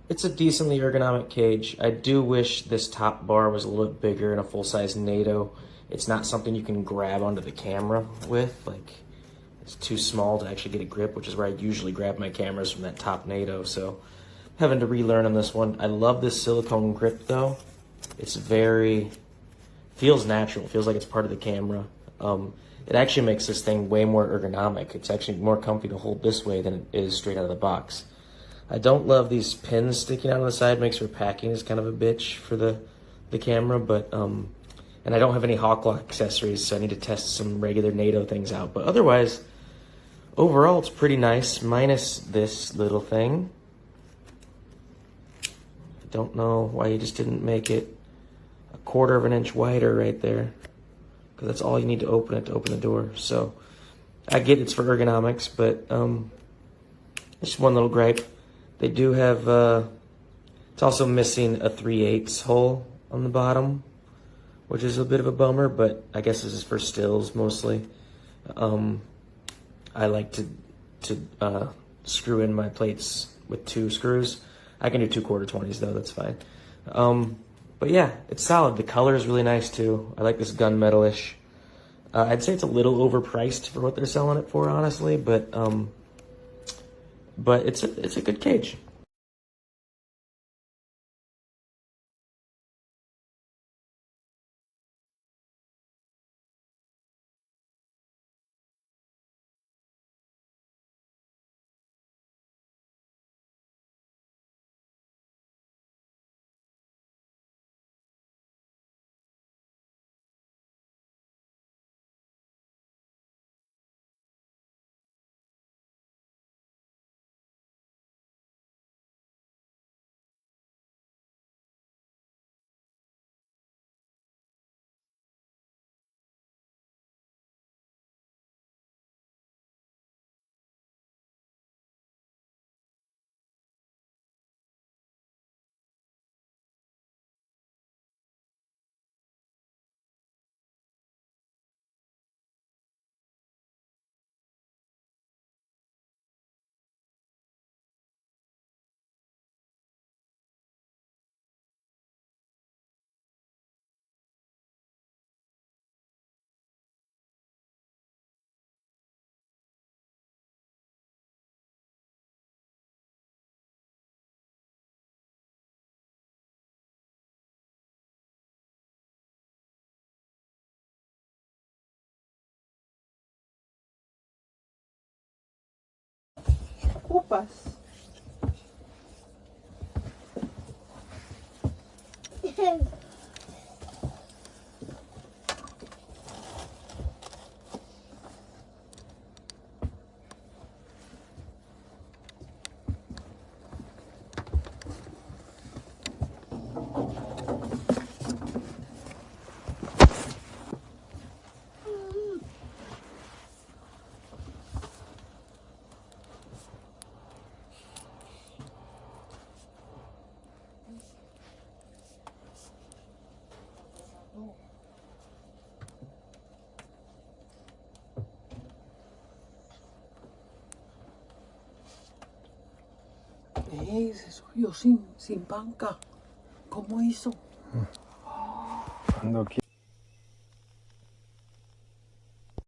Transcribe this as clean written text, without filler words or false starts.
It's a decently ergonomic cage. I do wish this top bar was a little bit bigger in a full-size NATO. It's not something you can grab onto the camera with. Like, it's too small to actually get a grip, which is where I usually grab my cameras, from that top NATO. So, having to relearn on this one. I love this silicone grip though. It's feels natural. Feels like it's part of the camera. It actually makes this thing way more ergonomic. It's actually more comfy to hold this way than it is straight out of the box. I don't love these pins sticking out on the side. Makes for packing is kind of a bitch for the camera, but and I don't have any Hawklock accessories, so I need to test some regular NATO things out. But otherwise, overall, it's pretty nice, minus this little thing. I don't know why you just didn't make it a 1/4 of an inch wider right there, because that's all you need to open it, to open the door. So I get it's for ergonomics, but it's just one little gripe. They do have, it's also missing a 3/8 hole on the bottom, which is a bit of a bummer, but I guess this is for stills mostly. I like to screw in my plates with 2 screws. I can do 2 1/4-20s though, that's fine. But yeah, it's solid. The color is really nice too. I like this gunmetal-ish. I'd say it's a little overpriced for what they're selling it for, honestly, but it's a good cage. Ocupas. Se subió sin banca. ¿Cómo hizo? Cuando